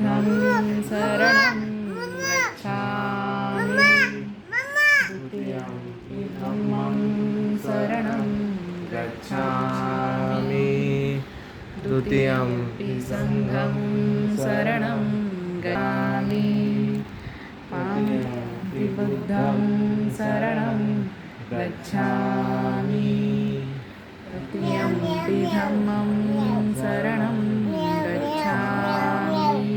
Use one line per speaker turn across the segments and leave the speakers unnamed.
बुद्धं शरणं गच्छामि द्वितीयंपि धम्मं शरणं गच्छामि द्वितीयंपि संघं शरणं गच्छामि पांचमपि बुद्धं शरणं गच्छामि तृतीयंपि धम्मं शरणं गच्छामि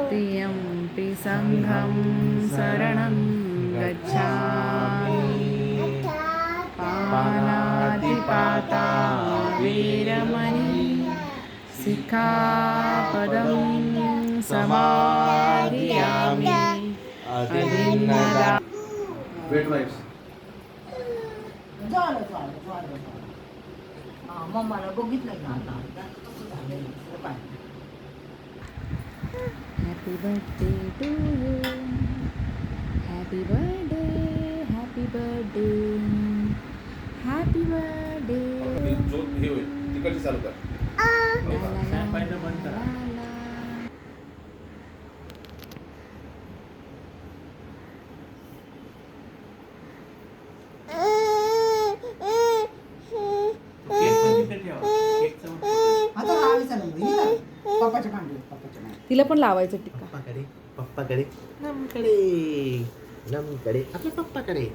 तृतीयंपि संघं शरणं गच्छामि पानातिपाता वीरमणि सिक्खापदं समादियामि अदिन्नदा
वेट वाईट्स
मम्माला बघितलं ना आता कसं झालं पाहिजे.
Happy birthday to you happy birthday happy birthday happy birthday
जो हे होईल तिकडची चालू कर.
आता लावायचं नाही पप्पाच्या मांडीवर पप्पाच्या मांडीवर.
तिला पण लावायचं टिक्का
पप्पाकडे पप्पाकडे नमकडे नमकडे आपल्या पप्पाकडे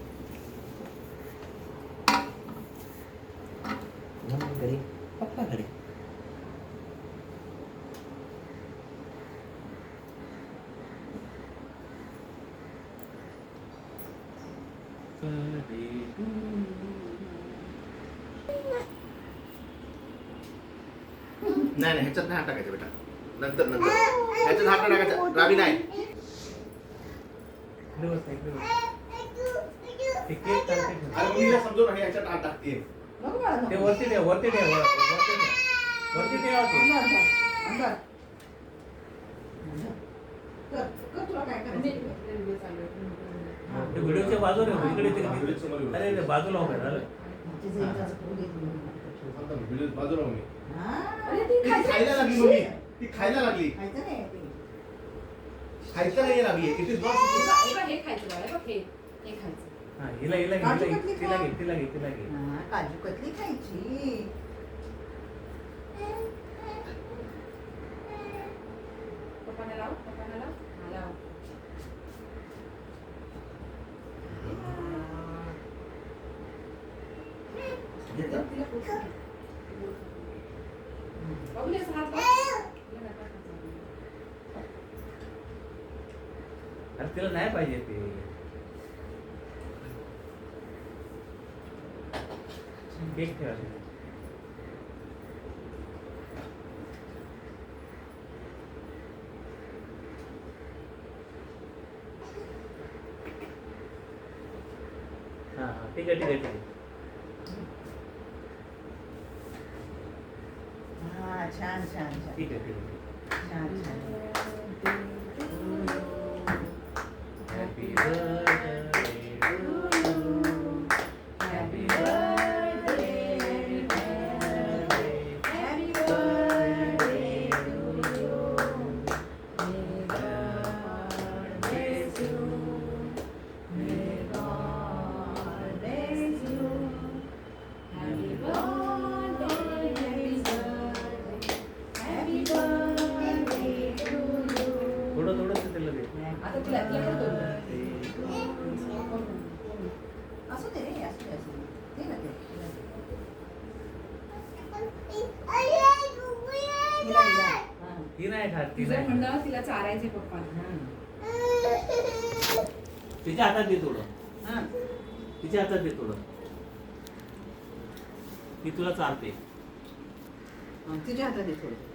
नमकडे पप्पाकडे. नाही नाही ह्याच्यात नाही हात टाकायचं बेटा. नंतर नंतर ह्याच्यात हात नाही टाकायचा. रावी नाही. अरे मुलीला समजून आहे ह्याच्यात हात टाकते.
बघू बाळा,
ते वरती ठेव वरती ठेव वरती ठेव
अंदर जा, अंदर. कर, कर तुला काय करायचं.
ते व्हिडिओच्या बाजूला ठेव, इकडे ते अरे ते बाजूला उभं राहा.
तिचं इथं असं करू देत नाही.
व्हिडिओ बाजूला मी.
हा?
ती खायला लागली मम्मी. ती खायला लागली.
खायचं नाही ते.
खायचं नाही लागली. It is not.
हे खायचं बाळा, बघ हे खायचं.
हा हिला हिला
काजू
हिला
कतली
तिला
खा.
घे तिला घे तिला घे.
हा, काजू कतली खायची.
पप्पाने लाव हा लाव. तिला पोट घे. बघून ये, हात बघ. तिला नका खायचं.
अरे तिला नाही पाहिजे ते. केक ठेवा तिथे. हा हा ठीक आहे ठीक आहे ठीक आहे.
हा, छान छान छान
ठीक आहे ठीक आहे.
छान छान.
Happy birthday to you. Happy birthday, happy birthday to you. May God bless you. May God bless you. Happy birthday, happy birthday to you. थोडं थोडं त्याला दे.
आता तिला करतो.
असू दे रे, असू दे, असू दे. दे ना ते. हिला, हिला. हा.
ती नाही खात ती
तिचं
नाही खात.
म्हणणं तिला चारायचे पप्पा.
तिच्या हातात दे थोडं.
हा.
तिच्या हातात दे थोडं. ती तुला चालते.
तिच्या हातात दे थोडं.